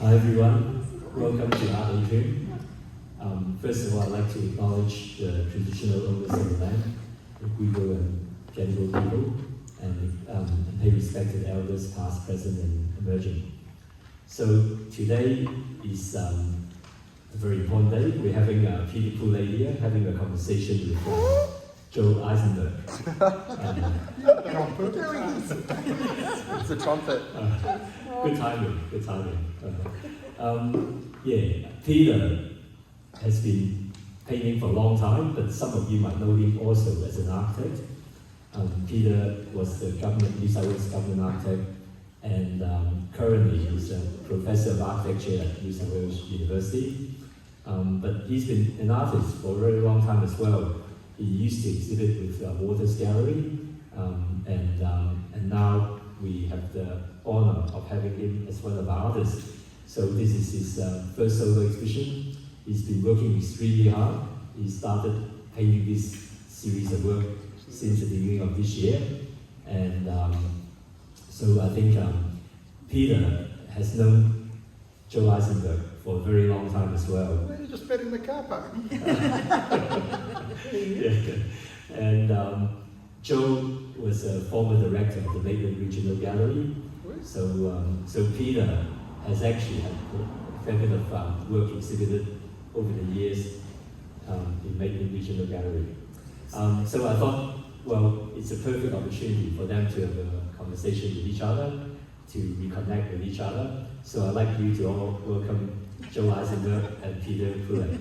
Hi everyone, welcome to Atrium. First of all, I'd like to acknowledge the traditional owners of the land, the Guigo and Gadigal people, and pay respect to the elders past, present, and emerging. So today is a very important day. We're having Peter Poulet here, having a conversation with Joe Eisenberg. It's a trumpet. Good timing, good timing. Peter has been painting for a long time, but some of you might know him also as an architect. Peter was the New South Wales government architect, and currently he's a professor of architecture at New South Wales University. But he's been an artist for a very long time as well. He used to exhibit with Waters Gallery, and now we have the honor of having him as one of our artists. So this is his first solo exhibition. He's been working extremely hard. He started painting this series of work since the beginning of this year. And so I think Peter has known Joe Eisenberg for a very long time as well. Well, you just met in the car park. Yeah. And Joe was a former director of the Maitland Regional Gallery. So Peter has actually had a fair bit of work exhibited over the years in Maitland Regional Gallery. So I thought, well, it's a perfect opportunity for them to have a conversation with each other, to reconnect with each other. So I'd like you to all welcome Joe Eisenberg and Peter Poulet.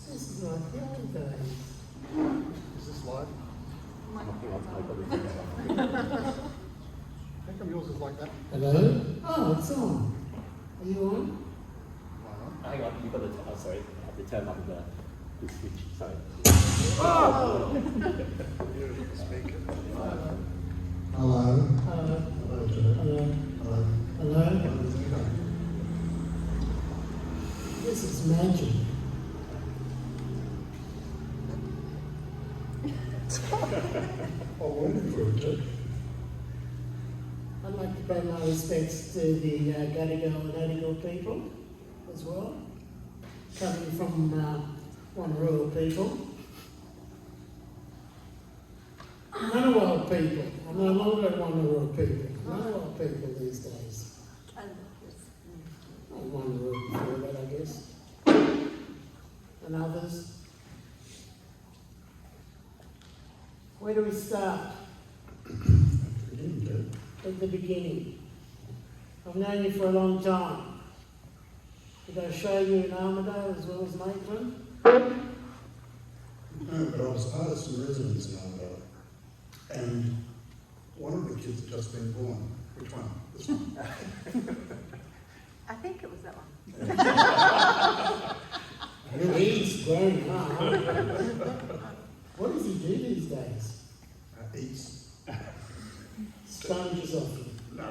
This is like the old days. Is this live? How come yours is like that? Hello? Oh, it's on. Are you on? Hang on, you've got to, sorry, I have to turn on the switch, sorry. Oh! Here's the speaker. Hello? Hello? Hello? Hello? Hello? This is magic. Oh, wonderful. I'd like to pay my respects to the Gadigal and Gadigal people as well, coming from Wanneroo people. Ngunnawal people. I'm no longer Wanneroo people. Ngunnawal people these days. Not Wanneroo before that, I guess. And others. Where do we start? At the beginning. I've known you for a long time. Did I show you in Armidale as well as Maitland? No, but I was artist in residence in Armidale. And one of the kids had just been born. Which one? This one? I think it was that one. He's grown up. What does he do these days? Eats. Sponges off you. No.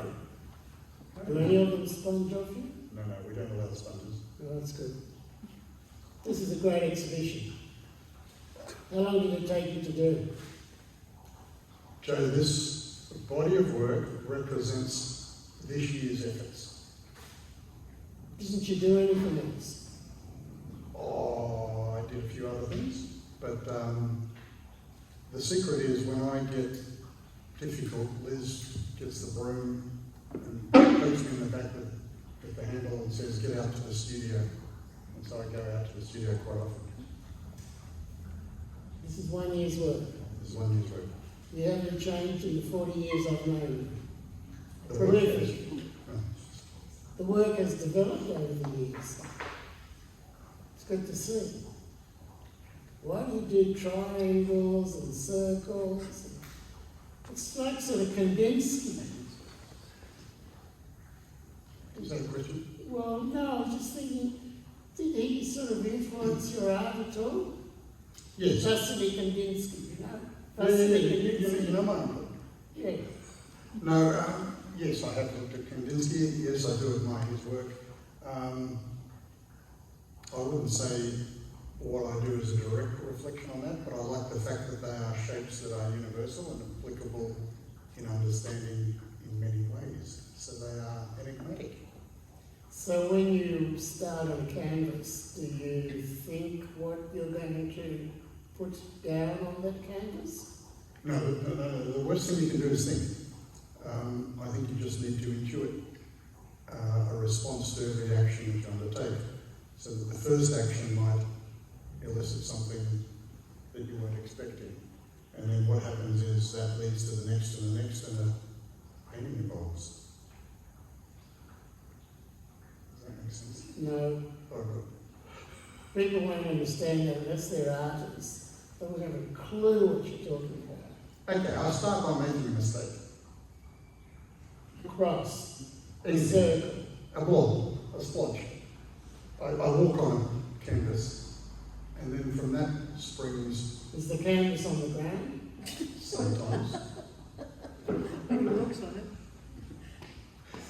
Do any of them sponge off you? No, we don't allow the sponges. Oh, that's good. This is a great exhibition. How long did it take you to do? Joe, this body of work represents this year's efforts. Didn't you do anything else? Oh, I did a few other things, but the secret is when I get difficult, Liz gets the broom and pokes me in the back with the handle and says, get out to the studio. And so I go out to the studio quite often. This is 1 year's work. This is 1 year's work. You haven't changed in the 40 years I've known you. The work is- The work has developed over the years. It's good to see. Why do you do triangles and circles? It's like sort of Kandinsky. Is that a question? Well, no, I was just thinking, did he sort of influence your art at all? Yes. Vasily Kandinsky, you know? You know my uncle? Yeah. No, yes, I have looked at Kandinsky. Yes, I do admire his work. I wouldn't say what I do is a direct reflection on that, but I like the fact that they are shapes that are universal and applicable in understanding in many ways. So they are enigmatic. So when you start on canvas, do you think what you're going to put down on that canvas? No. The worst thing you can do is think. I think you just need to intuit a response to every action that you undertake. So that the first action might elicit something that you weren't expecting. And then what happens is that leads to the next and the next, and a painting evolves. Does that make sense? No. Oh, good. People won't understand that unless they're artists. They won't have a clue what you're talking about. Okay, I'll start by making a mistake. Cross, a Anything. circle. A blob, a splotch. I walk on a canvas, and then from that springs Is the canvas on the ground? sometimes. Maybe it looks on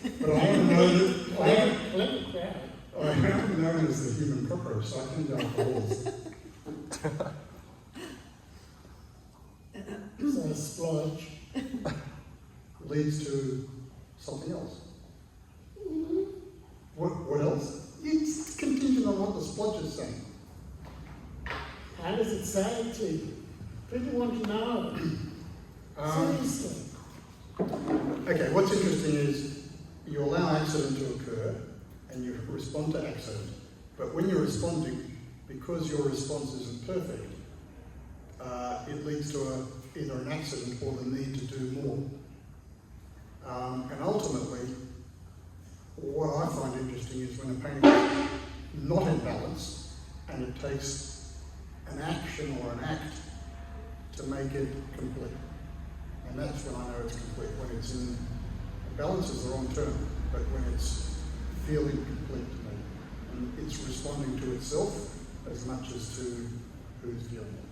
it. But I am Clever crowd. I am known as the human cockroach, so I can go up the walls. So a splodge. Leads to something else. What else? It's contingent on what the splotch is saying. How does it say it to you? People want to know. Seriously. Okay, what's interesting is you allow accident to occur and you respond to accident. But when you're responding, because your response isn't perfect, it leads to either an accident or the need to do more. And ultimately, what I find interesting is when a painting is not in balance and it takes an action or an act to make it complete. And that's when I know it's complete, when it's in balance is the wrong term, but when it's feeling complete to me. And it's responding to itself as much as to who's viewing it.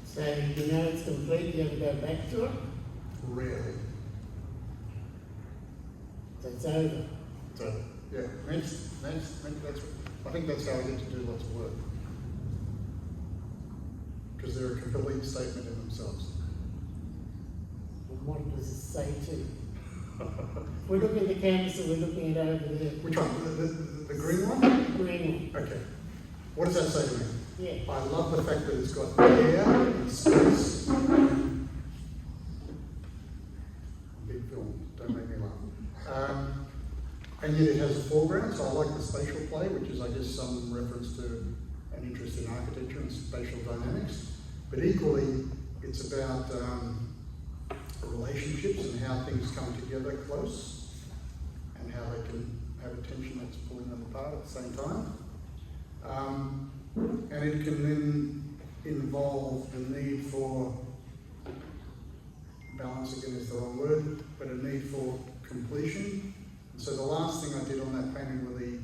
So you know it's complete, you ever go back to it? Rarely. So it's over. So, yeah, next, that's, I think that's how I get to do lots of work. Because they're a complete statement in themselves. And what does it say to you? We're looking at the canvas and we're looking at it over there. Which one? The green one? Green Okay. What does that say to me? one. Yeah. I love the fact that it's got air and space. Big film, don't make me laugh. And yet it has a foreground, so I like the spatial play, which is, I guess, some reference to an interest in architecture and spatial dynamics. But equally, it's about relationships and how things come together close, and how they can have a tension that's pulling them apart at the same time. And it can then involve the need for, balance again is the wrong word, but a need for completion. And so the last thing I did on that painting were the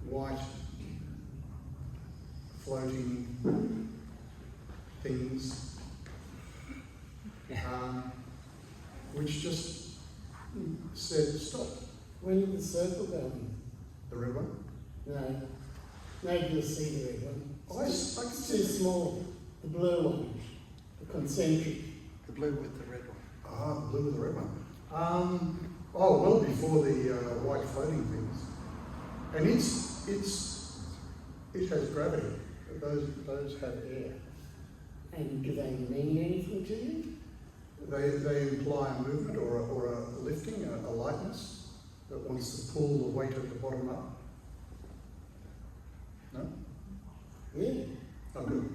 white floating things, which just said stop. When did the circle go in? The red one? No. Maybe you'll see the red one. Oh, I can It's see too it. small. The blue one. The concentric. The blue with the red one. Ah, the blue with the red one. Oh, well before the white floating things. And it has gravity. Those have air. And do they mean anything to you? They imply a movement or a lifting, a lightness that wants to pull the weight at the bottom up. No? Yeah. Oh, good.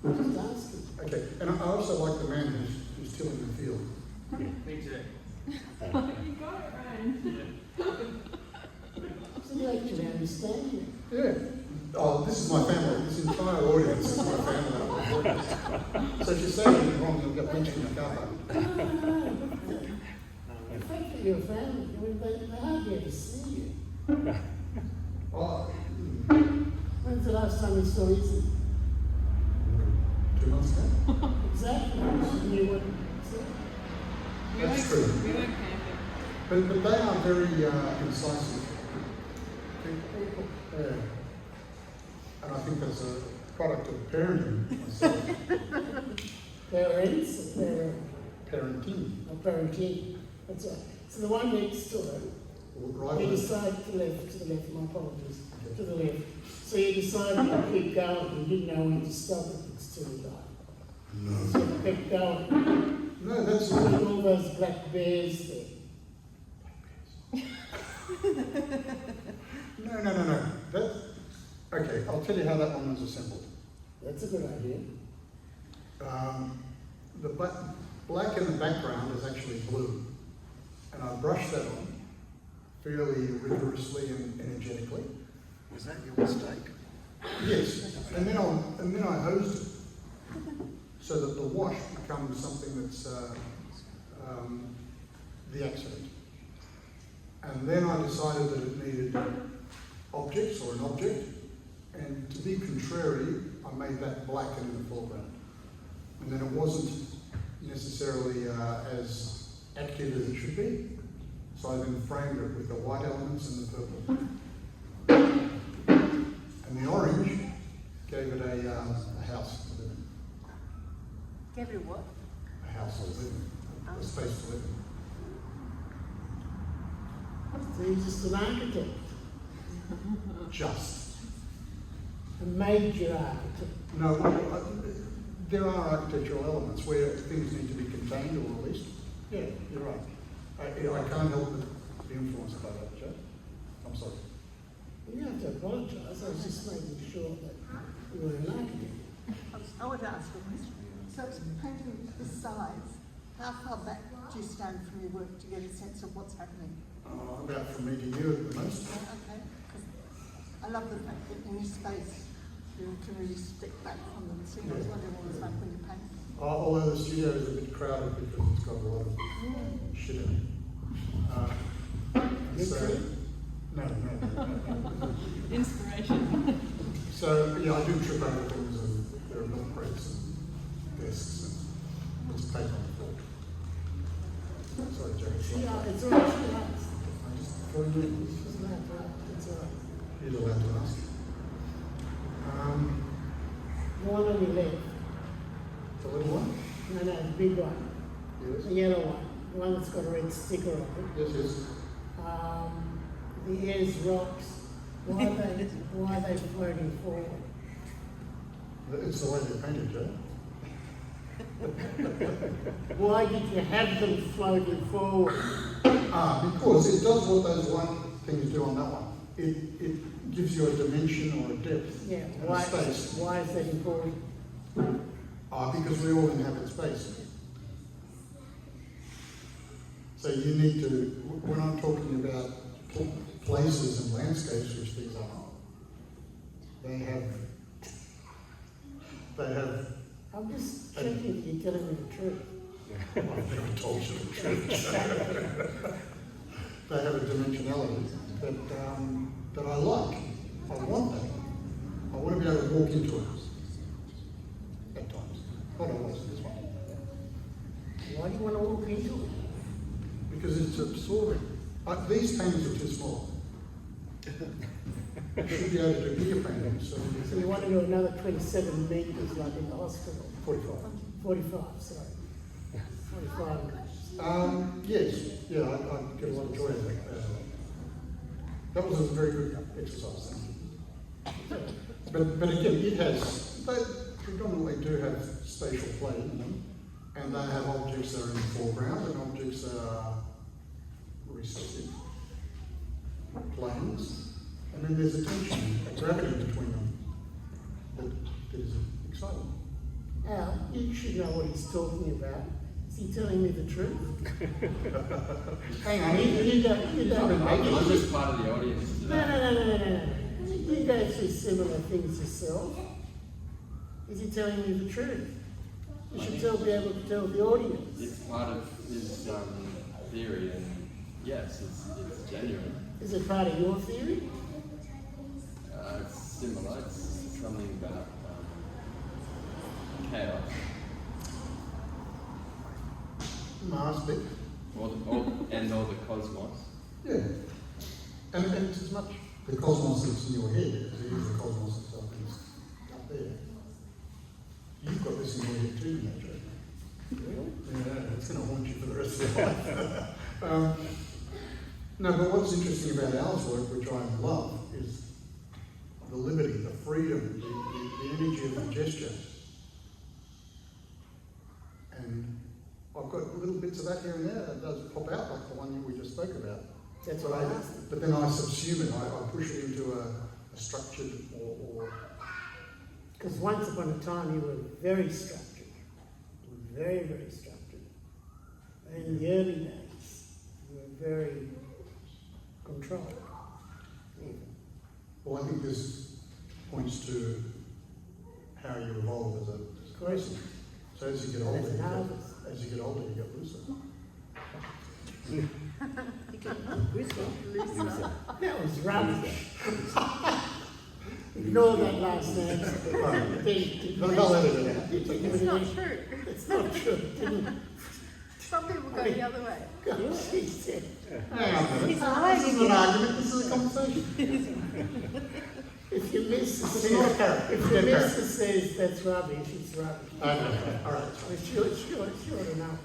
I'm just asking. Okay, and I also like the man who's tilling the field. Me too. You got it, Ryan. So you actually understand it. Yeah. Oh, this is my family. This entire audience is my family. So if you say anything wrong, you'll get mentioned in the car park. The fact that you're a family, I mean, they hardly ever see you. Oh, When's the last time you saw Izzy? 2 months ago. Exactly. She knew what That's true. We went camping. But they are very incisive. Yeah. And I think that's a product of parenting myself. Parents, Parenting. or parenting. That's right. So the one next to it, Right. you decide to the left, my apologies, to the left. So you decided to keep going, you didn't know when to stop it, it's too late. No. So you kept going. No, that's Look at all those black bears there. No. That, okay, I'll tell you how that one was assembled. That's a good idea. The black in the background is actually blue. And I brushed that on fairly rigorously and energetically. Was that your mistake? Yes, and then I hosed it so that the wash becomes something that's the accent. And then I decided that it needed objects or an object, and to be contrary, I made that black and in the foreground. And then it wasn't necessarily as active as it should be, so I then framed it with the white elements and the purple. And the orange gave it a house to live in. Gave it what? A house to live in, a space to live in. So you're just an architect, Just. a major architect. No, there are architectural elements where things need to be contained or released. Yeah, you're right. I can't help but be influenced by that, Joe. I'm sorry. You don't have to apologise, I was just making sure that you were an architect. I would ask a question. So it's painting this size. How far back do you stand from your work to get a sense of what's happening? About from me to you at the most. Okay. 'Cause I love the fact that in your space you can really stick back from them. So I was wondering what it's like when you paint. Although the studio is a bit crowded because it's got a lot of shit in it. So, no. Inspiration. So, yeah, I do trip over things and there are milk crates and desks and there's paper on the floor. Sorry, Joe. Yeah, it's all right, relax. I just throw you in. It's not right, it's all right. You're allowed to ask. The one on your left, The little one? no, the big one, Yes. the yellow one, the one that's got a red sticker on it. Yes. The ears rocks, why are they floating forward? It's the way they're painted, Joe. Why did you have them floating forward? Because it does what those white things do on that one. It gives you a dimension or a depth Yeah, and a space. why is that important? Because we all inhabit space. So you need to, when I'm talking about places and landscapes, which these are, they have. I'm just checking if you're telling me the truth. I've never told you the truth. They have a dimensionality that I like. I want that. I want to be able to walk into it at times. Not always this one. Why do you want to walk into it? Because it's absorbing. These paintings are too small. I should be able to do bigger paintings. So you want to do another 27 metres like in the hospital? 45. 45, sorry. 45 metres. Yes. Yeah, I get a lot of joy out of that. That was a very good exercise. Thank you. But again, they predominantly do have spatial play in them, and they have objects that are in the foreground and objects that are recessive planes. And then there's a tension, a gravity between them that is exciting. Al, you should know what he's talking about. Is he telling me the truth? Hang on, you don't. I'm just part of the audience. No. You go through similar things yourself. Is he telling me the truth? You should be able to tell the audience. It's part of his theory, and yes, it's genuine. Is it part of your theory? It's similar. It's something about chaos. Mars big. All the cosmos. Yeah. And it's as much the cosmos that's in your head as it is the cosmos that's up there. guessing you'll get to that joke. Really? Yeah, it's going to haunt you for the rest of your life. No, but what's interesting about Al's work, which I love, is the liberty, the freedom, the energy of the gesture. And I've got little bits of that here and there that does pop out, like the one that we just spoke about. That's what I asked. But then I subsume it, I push it into a structured or Because once upon a time you were very structured, very, very structured. And in the early days, you were very controlled. Even. well, I think this points to how you evolve as a person. So as you get older, That's an harvest. you get looser. That was rubbish. Ignore that last name. They'll edit it out. It's not true. It's not true. Some people go the other way. Gosh, he said. Hang on a minute. This is an argument, this is a conversation. If your missus It's not a says, character. if your missus says that's rubbish, it's rubbish. Okay, all right. Well, sure enough.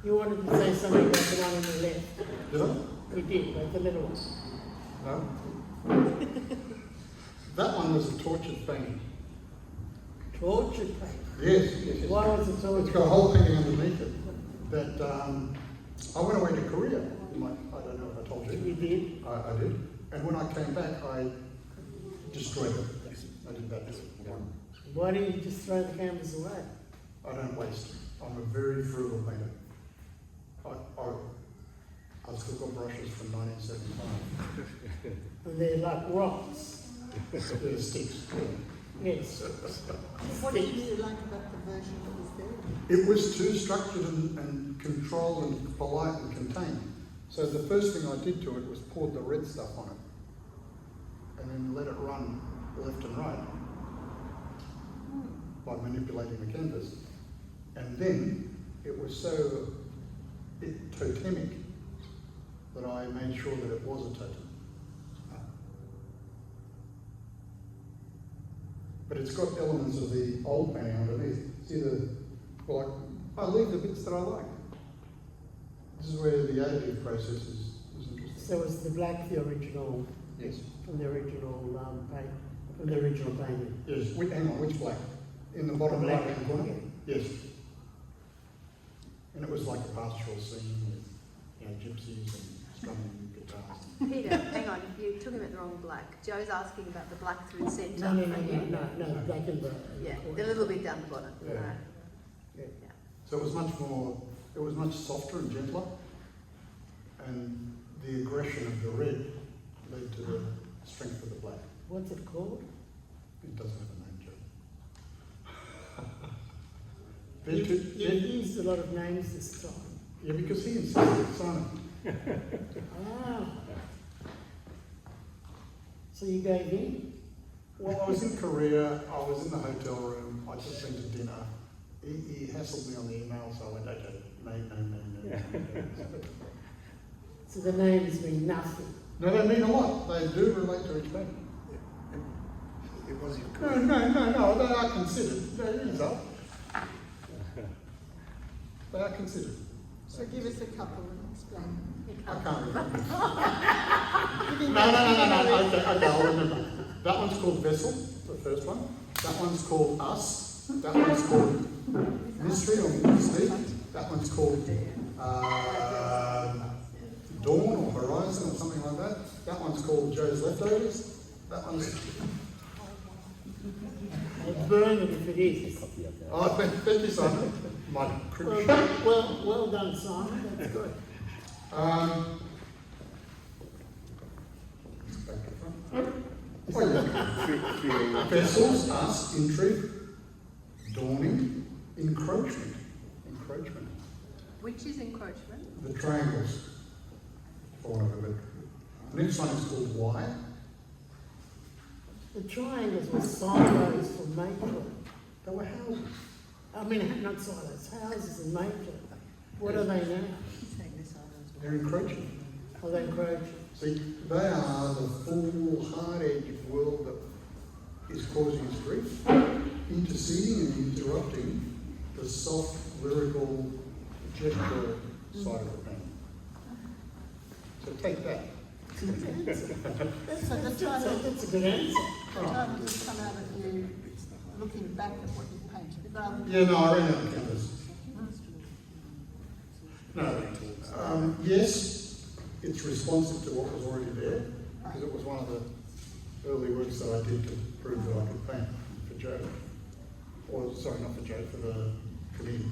You wanted to say something about the one on the left. Did I? We did, like the little one. No? That one was a tortured painting. Tortured paint. Yes, yes, yes. Why was it It's tortured? got a whole painting underneath it. That I went away to Korea. I don't know if I told you. You did? I did. And when I came back, I destroyed it. I did that. Why didn't you just throw the canvas away? I don't waste. I'm a very frugal painter. I've still got brushes from 1975. And they're like rocks. They're sticks. Yes. What did you like about the version that was there? It was too structured and controlled and polite and contained. So the first thing I did to it was poured the red stuff on it. And then let it run left and right by manipulating the canvas. And then it was so totemic that I made sure that it was a totem. But it's got elements of the old painting underneath. See I leave the bits that I like. This is where the additive process is interesting. So was the black the original, Yes. from the original painting? Yes. Hang on, which black? In the bottom Black. right-hand corner? Yes. And it was like a pastoral scene with gypsies and strumming guitars. Peter, hang on, you took him at the wrong black. Joe's asking about the black through the centre. No, black and brown. Yeah, a little bit down the bottom. Yeah. Right. Yeah. Yeah. So it was much softer and gentler, and the aggression of the red led to the strength of the black. What's it called? It doesn't have a name, Joe. You used a lot of names this time. Yeah, because he insisted, Simon. Ah. So you gave in? Well, I was in Korea, I was in the hotel room, I'd just been to dinner. He hassled me on the email, so I went, okay, name. So the names mean nothing. No, they mean a lot. They do relate to each painting. It was your No, they are considered. There is up. They are considered. So give us a couple and explain. I can't remember. No. Okay, I'll remember. That one's called Vessel, the first one. That one's called Us. That one's called Mystery or Mystique. That one's called Dawn or Horizon or something like that. That one's called Joe's Leftovers. That one's... I'll burn it if it is. Oh, thank you, Simon. My critic. Well done, Simon. That's good. Vessels, Us, Intrigue, Dawning, Encroachment. Which is encroachment? The triangles, for want of a better. The next one is called Why. The triangles were silos for Maitland. They were houses. I mean, not silos, houses in Maitland. What are they now? They're encroaching. Are they encroaching? See, they are the full, hard-edged world that is causing us grief. interceding and interrupting the soft, lyrical, gestural side of the painting. So take that. So the That's title, a good answer. the title just come out of you looking back at what you've painted, rather than... Yeah, no, I don't have a canvas. No. Yes, it's responsive to what was already there, because it was one of the early works that I did to prove that I could paint for Joe. Or, sorry, not for Joe, for the committee.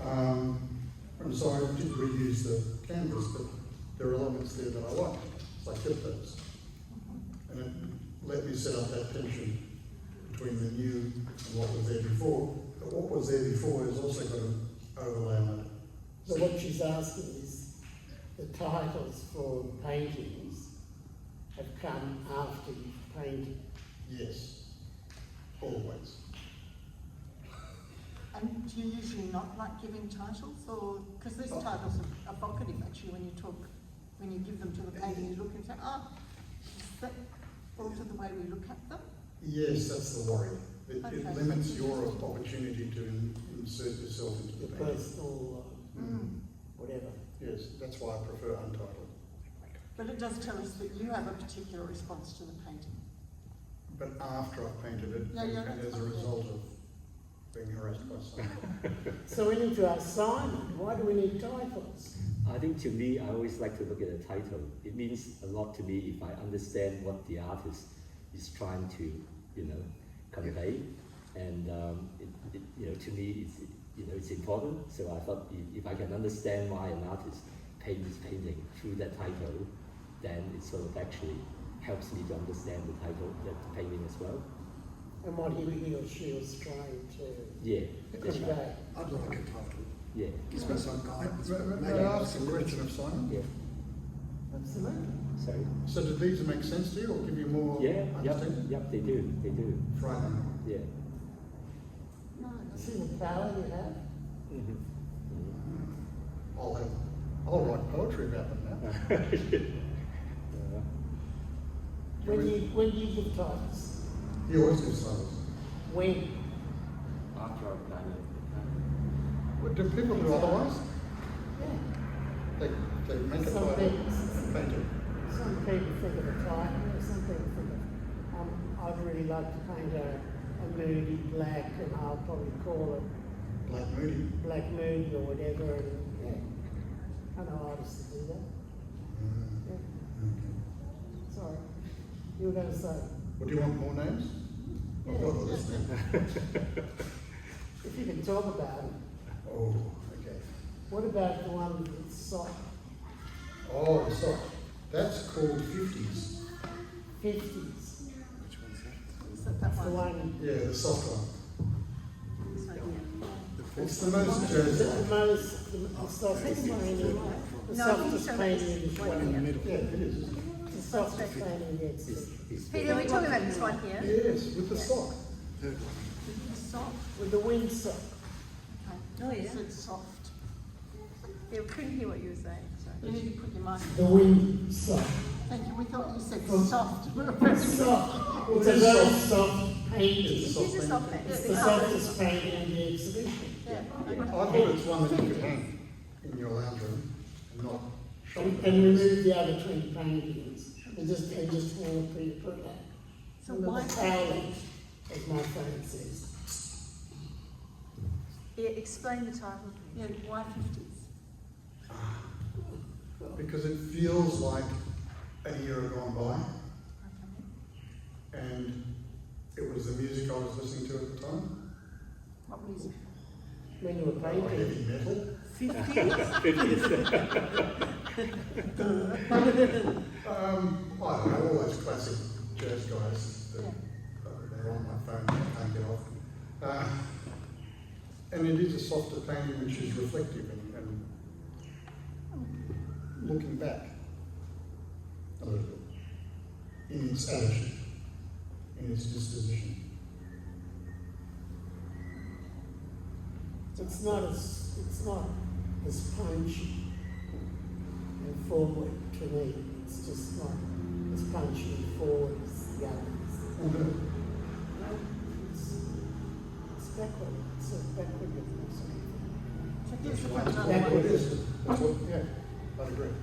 And so I did reuse the canvas, but there are elements there that I liked, so I kept those. And it let me set up that tension between the new and what was there before. But what was there before has also got an overlay on it. So what she's asking is the titles for the paintings have come after you've painted. Yes, always. And do you usually not like giving titles, or because these titles are evocative actually when you give them to the painting, you look and say, oh, is that altered the way we look at them? Yes, that's the worry. It Okay. limits your opportunity to insert yourself into the Your painting. personal, whatever. Yes, that's why I prefer untitled. But it does tell us that you have a particular response to the painting. But after I've painted it, Yeah, yeah, and that's as a fine. result of being harassed by someone. So we need to ask Simon, why do we need titles? I think to me, I always like to look at the title. It means a lot to me if I understand what the artist is trying to, convey. And to me, it's important. So I thought if I can understand why an artist paints this painting through that title, then it sort of actually helps me to understand the title, that the painting as well. And what he or she was trying to Yeah, that's right. convey. I'd like a title. Yeah, Gives me some guidance. May I ask a question of Simon? yeah. Absolutely. Sorry. So did these make sense to you or give you more Yeah, understanding? yep, they do. Right now. Yeah. No, See the power you have? Mm-hmm. I'll write poetry about them now. When do you give titles? You always give titles. When? After I've done it. What do people do otherwise? Yeah. They make a Some title people- and paint it. Some people think of a title, or some people think of, I'd really like to paint a moody black, and I'll probably call it Black Moody. Black Moody or whatever, and yeah. I know artists that do that. Yeah. Sorry. You were going to say, Well, do you want more names? I've got a list now. if you can talk about it, Oh, okay. what about the one that's soft? Oh, the soft. That's called 50s. 50s. Which one's that? is that That's the one? one. Yeah, the soft one. So, yeah. It's the most The jazz. most, the softest painting, the No, softest so painting in the it's One in the show. middle. Yeah, it is. The softest painting gets. Peter, we're talking about this one here. Yes, with the sock. Third one. Soft. With the windsock. Okay. Oh, yeah. So it's soft. Yeah, we couldn't hear what you were saying. You need to put your mic. The windsock. Thank you. We thought you said From- soft. Soft. It's a very soft painting. It is a soft It's painting. the softest painting in the exhibition. Yeah. I thought it's one that you could hang in your lounge room and not shop. And remove the other 20 paintings and just hang a pretty put that. So Under why? the towel, as my friend says. Yeah, explain the title. Yeah. Why 50s? Because it feels like a year had gone by, Okay. and it was the music I was listening to at the time. What music? When you were painting. Heavy metal. 50s? I don't know, all those classic jazz guys that they're on my phone, I can't get off. And it is a softer painting which is reflective and looking back a little bit in its attitude, in its disposition. It's not as punchy and forward to me. It's just not as punchy and forward as the others. It's backward. It's a backward or something. So here's the That's front what door. it is. That's what, yeah, I'd agree.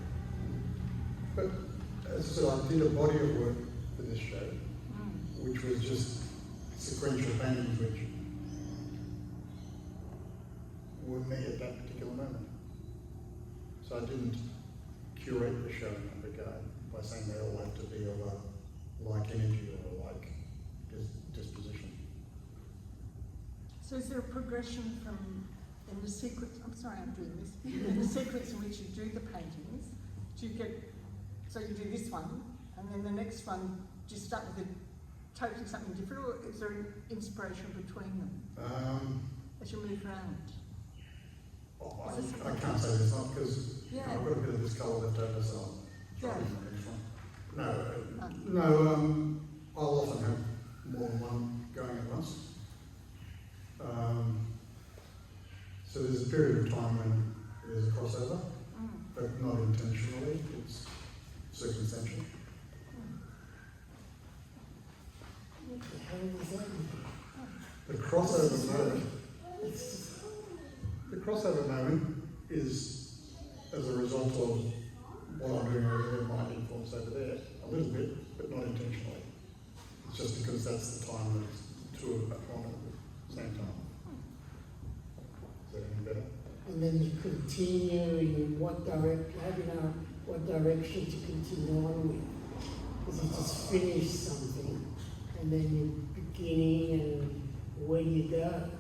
But as I said, I did a body of work for this show, which was just sequential paintings which were me at that particular moment. So I didn't curate the show in that regard by saying they all have to be of a like energy or a like disposition. So is there a progression from, in the sequence, I'm sorry I'm doing this, in the sequence in which you do the paintings, do you get, so you do this one, and then the next one, do you start with a totally something different, or is there inspiration between them as you move around? Oh, I can't say this not because Yeah. I've got a bit of this colour left over, so I'll try Yeah. the next one. No, I'll often have more than one going at once. So there's a period of time when there's a crossover, but not intentionally, it's circumstantial. What the hell is that? The crossover moment is as a result of what I'm doing over there, might influence over there a little bit, but not intentionally. It's just because that's the time that it's two are on at the same time. Is that any better? And then you continue in what direction, how do you know what direction to continue on with? Because you just finished something, and then you're beginning, and where do you go?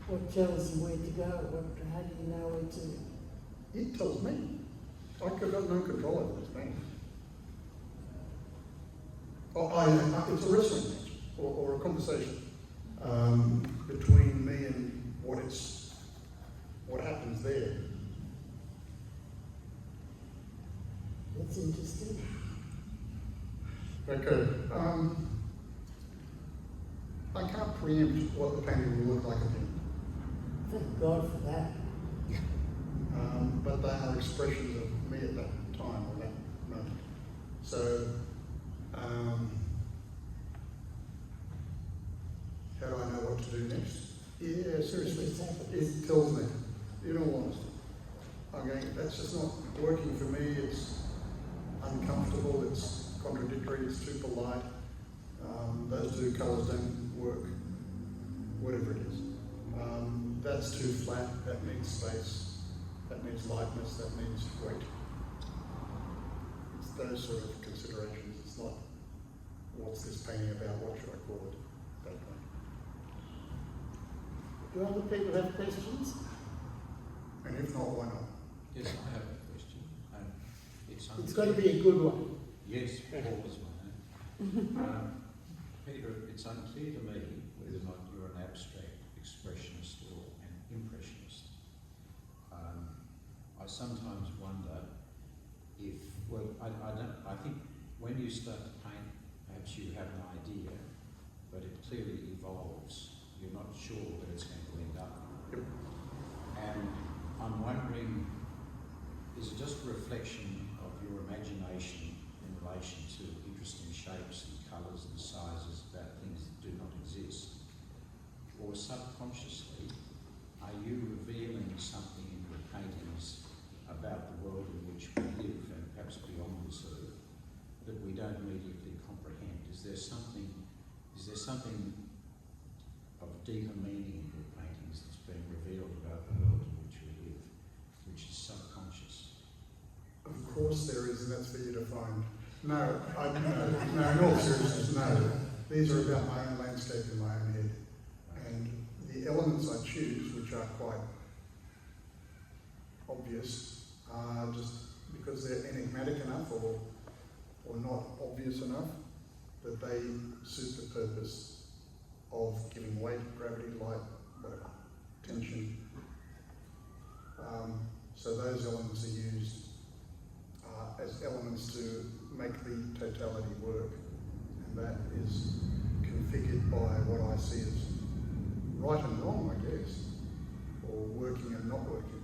What tells you where to go? How do you know where to? It tells me. I've got no control over this painting. It's a wrestling match, or a conversation between me and what happens there. That's interesting. Okay. I can't preempt what the painting will look like again. Thank God for that. But they are expressions of me at that time or that moment. So, how do I know what to do next? Yeah, seriously, it tells me, in all honesty. I'm going, that's just not working for me, it's uncomfortable, it's contradictory, it's too polite, those two colours don't work, whatever it is. That's too flat, that needs space, that needs lightness, that needs weight. It's those sort of considerations, it's not what's this painting about, what should I call it at that point. Do other people have questions? And if not, why not? Yes, I have a question. It's got to be a good one. Yes, Paul was one. Peter, it's unclear to me whether or not you're an abstract expressionist or an impressionist. I sometimes wonder if, well, I think when you start to paint, perhaps you have an idea, but it clearly evolves. You're not sure where it's going to end up. Yep. And I'm wondering, is it just a reflection of your imagination in relation to interesting shapes and colours and sizes about things that do not exist? Or subconsciously, are you revealing something in your paintings about the world in which we live and perhaps beyond this earth that we don't immediately comprehend? Is there something of deeper meaning in your paintings that's being revealed about the world in which we live, which is subconscious? Of course there is, and that's for you to find. No, in all seriousness, no. These are about my own landscape in my own head. And the elements I choose, which are quite obvious, are just because they're enigmatic enough or not obvious enough that they suit the purpose of giving weight, gravity, light, whatever, tension. So those elements are used as elements to make the totality work, and that is configured by what I see as right and wrong, I guess, or working and not working.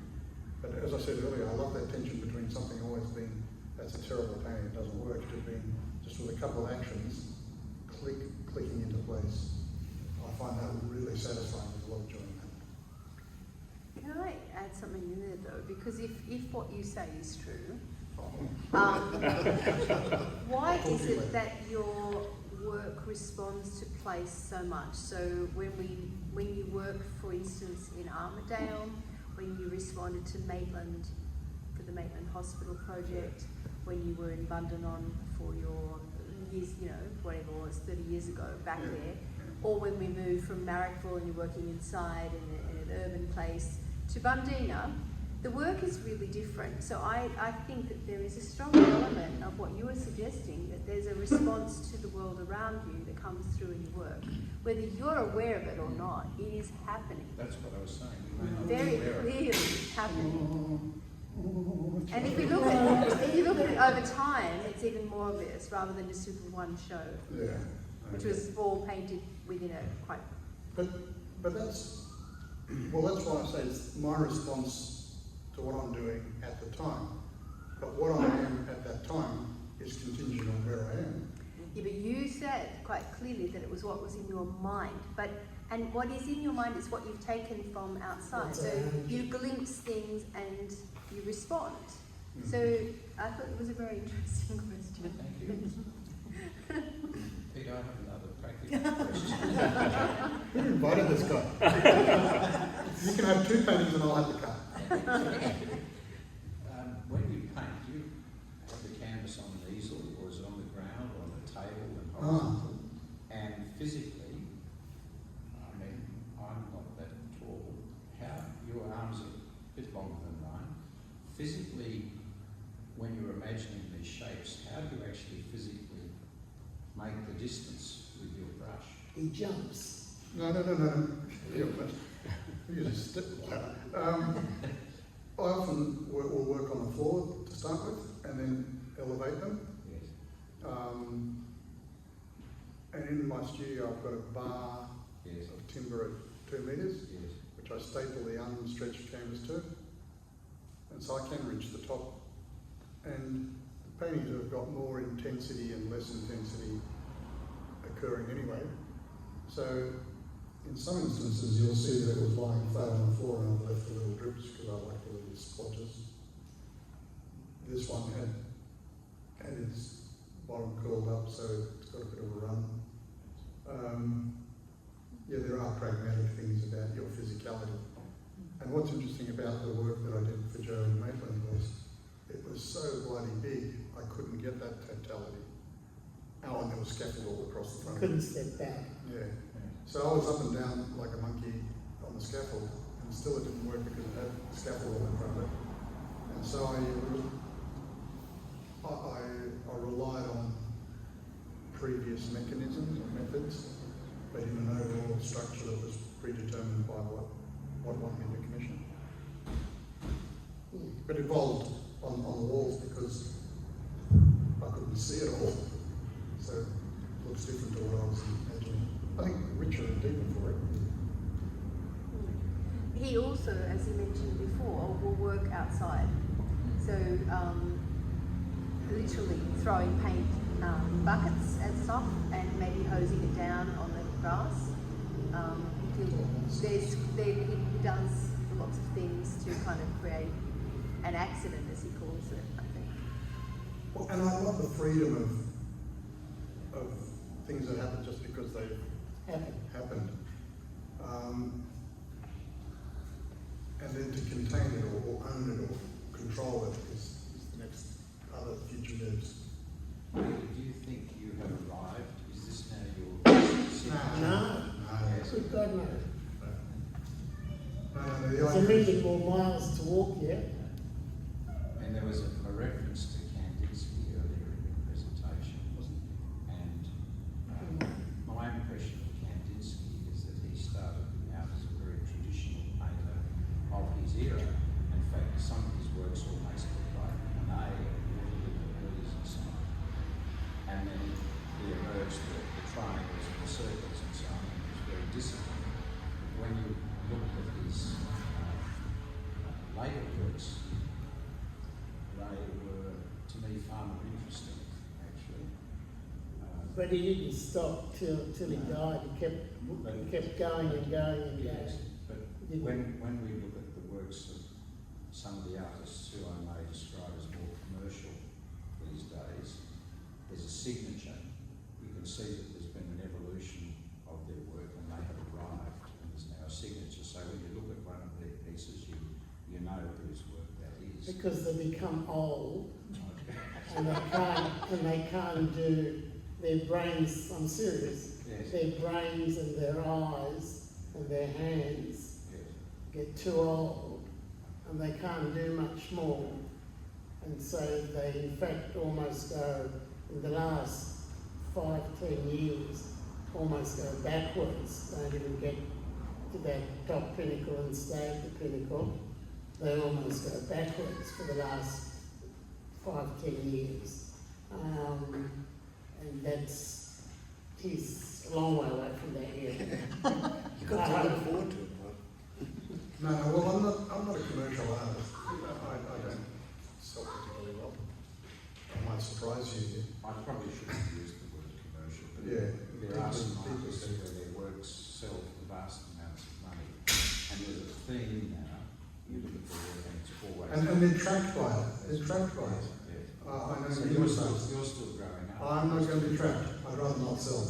But as I said earlier, I love that tension between something always being, that's a terrible painting, it doesn't work, to being just with a couple of actions, clicking into place. I find that really satisfying. There's a lot of joy in that. Can I add something in there though? Because if what you say is true, why is it that your work responds to place so much? So when you work, for instance, in Armidale, when you responded to Maitland for the Maitland Hospital project, when you were in Bundanon for your years, you know, whatever it was, 30 years ago, back there, or when we moved from Marrickville and you're working inside in an urban place to Bundeena, the work is really different. So I think that there is a strong element of what you were suggesting, that there's a response to the world around you that comes through in your work. Whether you're aware of it or not, it is happening. That's what I was saying. You may not be Very aware of it. clearly happening. And if you look at it over time, it's even more obvious rather than just with one show, Yeah. which was all painted within a quite. But that's, well, that's why I say it's my response to what I'm doing at the time. But what I am at that time is contingent on where I am. Yeah, but you said quite clearly that it was what was in your mind. And what is in your mind is what you've taken from outside. So you glimpse things and you respond. So I thought it was a very interesting question. Thank you. Peter, I have another practical question. Who invited this guy? You can have 2 paintings and I'll have the car. When you paint, do you have the canvas on an easel, or is it on the ground, or on the table and horizontal? And physically, I mean, I'm not that tall. How your arms are a bit longer than mine. Physically, when you're imagining these shapes, how do you actually physically make the distance with your brush? He jumps. No. Yeah, but you just step I often will work on the floor to start with and then elevate them. Yes. And in my studio I've got a bar Yes. of timber at 2 metres, Yes. which I staple the unstretched canvas to. And so I can reach the top. And the paintings have got more intensity and less intensity occurring anyway. So in some instances you'll see that it was lying flat on the floor and I've left the little drips because I like the little splotches. This one had its bottom curled up, so it's got a bit of a run. Yeah, there are pragmatic things about your physicality. And what's interesting about the work that I did for Joe and Maitland was it was so bloody big, I couldn't get that totality. Oh, and there was scaffold all across the front. Couldn't step back. Yeah. So I was up and down like a monkey on the scaffold, and still it didn't work because it had scaffold all in front of it. And so I relied on previous mechanisms or methods, but in an overall structure that was predetermined by what wanted me to commission. But evolved on the walls because I couldn't see it all. So it looks different to what I was imagining. I think richer and deeper for it. He also, as he mentioned before, will work outside. So literally throwing paint buckets and stuff and maybe hosing it down on the grass. He does lots of things to kind of create an accident, as he calls it, I think. Well, and I love the freedom of things that happen just because they happened. And then to contain it or own it or control it is the next other future moves. Do you think you have arrived? Is this now your... No. Yes. Good God, no. The There's a idea million more miles to walk yet. And there was a reference to Kandinsky earlier in your presentation, wasn't there? And my impression of Kandinsky is that he started out as a very traditional painter of his era. In fact, some of his works almost look like Monet or Deleuze and so on. And then he emerged the triangles and the circles and so on, and he was very disciplined. When you look at his later works, they were, to me, far more interesting, actually. But he didn't stop till he died. He kept going and going and Yes, going. but Didn't- when we look at the works of some of the artists who I may describe as more commercial these days, there's a signature. You can see that there's been an evolution of their work and they have arrived, and there's now a signature. So when you look at one of their pieces, you know whose work that is. Because they become old and they can't do their brains. I'm serious. Yes. Their brains and their eyes and their hands Yes. get too old and they can't do much more. And so they in fact almost go, in the last 5-10 years, almost go backwards. Don't even get to that top pinnacle and stay at the pinnacle. They almost go backwards for the last 5-10 years. And he's a long way away from that yet. You've got to look forward to it, right? No, well, I'm not a commercial artist. I don't sell particularly well. I might surprise you here. I probably shouldn't use the word commercial, but Yeah, there are some people artists say- where their works sell for vast amounts of money. And there's a theme now, you look at the work and it's always... And they're tracked by it. They're tracked by it. Yes. I know So you're you're still growing up. I'm not going to be tracked. I'd rather not sell.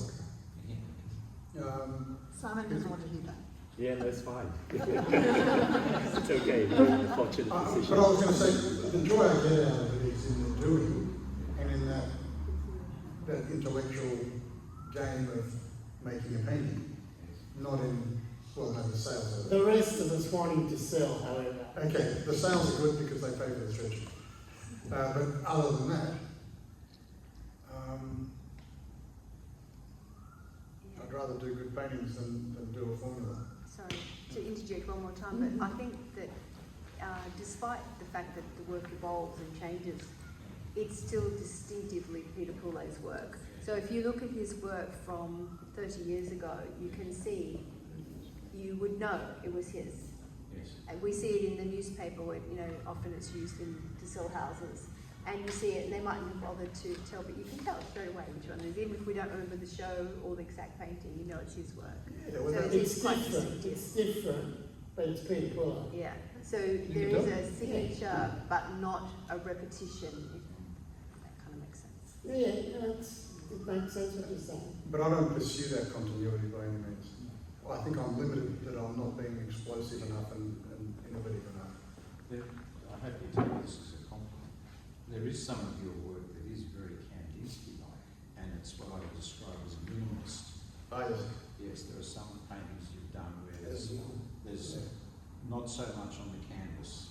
Simon doesn't want to hear that. Yeah, that's fine. It's okay. You're in a fortunate But I position. was going to say, the joy I get out of it is in the doing and in that intellectual game of making a painting, not in, well, no, the sales of it. The rest of us wanting to sell, however. Okay, the sales are good because they pay for the stretching. But other than that, I'd rather do good paintings than do a formula. Sorry to interject one more time, but I think that despite the fact that the work evolves and changes, it's still distinctively Peter Poulet's work. So if you look at his work from 30 years ago, you can see, you would know it was his. Yes. And we see it in the newspaper where, often it's used to sell houses. And you see it, and they mightn't have bothered to tell, but you can tell straight away which one it is. Even if we don't remember the show or the exact painting, you know it's his work. Yeah, well, So It's quite different. distinctive. It's different, but it's Peter Poulet. Yeah, so there is a signature, but not a repetition, if that kind of makes sense. Yeah, it makes sense what you're saying. But I don't pursue that continuity by any means. I think I'm limited that I'm not being explosive enough and innovative enough. I hope you take this as a compliment. There is some of your work that is very Kandinsky-like, and it's what I would describe as minimalist. Yes, there are some paintings you've done where there's not so much on the canvas,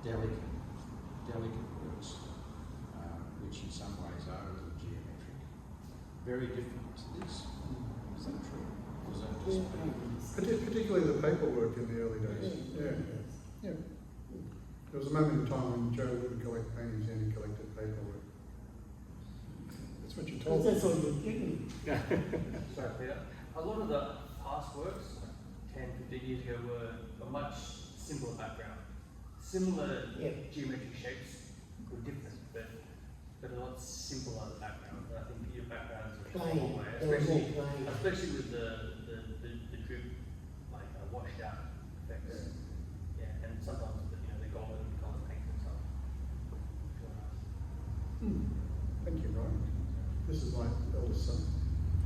delicate works, which in some ways are a little geometric. Very different to this. Is that true? Or is that just me? Particularly the paperwork in the early days. Yeah. There was a moment in time when Joe wouldn't collect paintings and he collected paperwork. That's what you told me. That's all you're getting. Sorry, Peter. A lot of the past works, 10, 15 years ago, were a much simpler background. Similar geometric shapes were different, but a lot simpler background. I think your backgrounds are a long way, especially with the drip, like washed out effects. Yeah, and sometimes the golden colour paint and stuff. Thank you, Brian. This is my eldest son.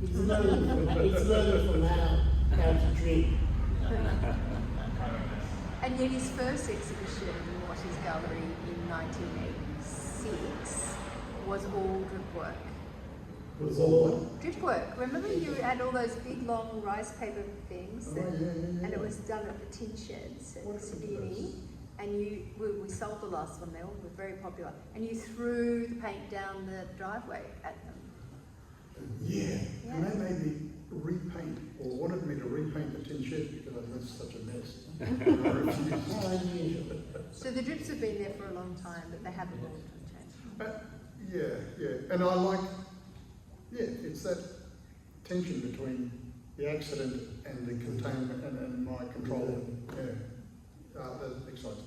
It's learning from how to drink. And yet his first exhibition in Watty's Gallery in 1986 was all drip work. It was all Drip work. Remember you had all those big long rice paper things? And it was done at the tin sheds at Sabini. And we sold the last one, they all were very popular. And you threw the paint down the driveway at them. Yeah. And they made me repaint, or wanted me to repaint the tin shed because I left such a mess. I refused. unusual. So the drips have been there for a long time, but they haven't all changed. Yeah. And I like, it's that tension between the accident and the containment and my control. That excites me.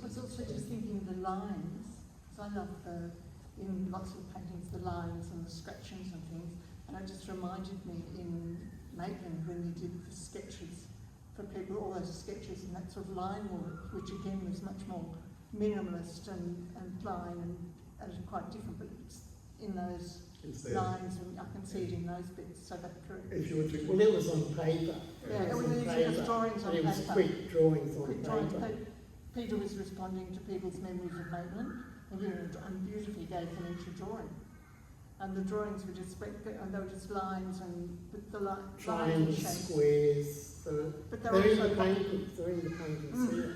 I was also just thinking the lines, so I love the in lots of paintings, the lines and the scratchings and things. And it just reminded me in Maitland when you did the sketches for people, all those sketches and that sort of line work, which again was much more minimalist and line and quite different, but it's in those It's there. lines, and I can see it in those bits, so that's correct. If you were to, Well, it was on paper. Yeah, It was we on used paper. drawings on And it was paper. quick drawings on Quick drawings. paper. Peter was responding to people's memories of Maitland, and beautifully gave them each a drawing. And the drawings were just, and they were just lines and with the lines and Triangles, shapes. squares. But They're they in were the also paintings. They're in the paintings here.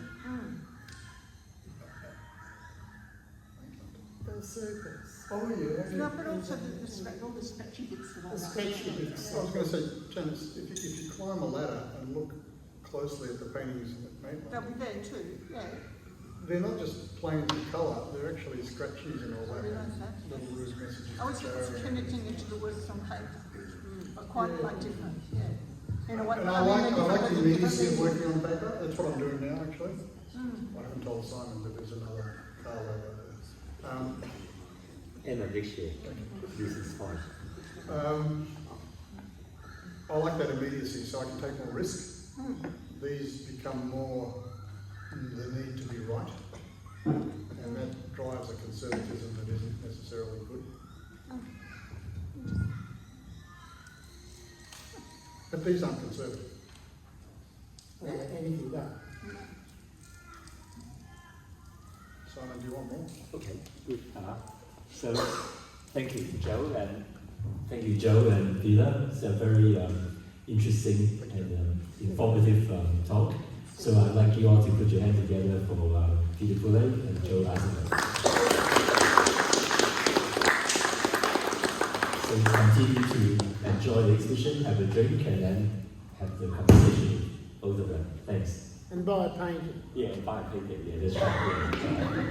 Those circles. oh yeah. No, but also all the scratchy bits that I The like. sketchy bits. I was going to say, Janice, if you climb a ladder and look closely at the paintings at They'll Maitland, be there too, yeah. they're not just plain colour, they're actually scratches and all I that. realise that. Little loose messages. I was connecting it to the works on paper, are quite different, yeah. In a way, And I like the different immediacy of reasons. working on paper. That's what I'm doing now, actually. I haven't told Simon that there's another car logo there. End of next year. This is fine. I like that immediacy, so I can take more risk. These become more the need to be right, and that drives a conservatism that isn't necessarily good. But these aren't conservative. Anything but. Simon, do you want more? Okay, good. So, thank you, Joe, and Peter. It's a very interesting and informative talk. So I'd like you all to put your hand together for Peter Poulet and Joe Eisenberg. So continue to enjoy the exhibition, have a drink, and then have the conversation with both of them. Thanks. And buy a painting. Yeah, and buy a painting. Yeah, that's right. Yeah.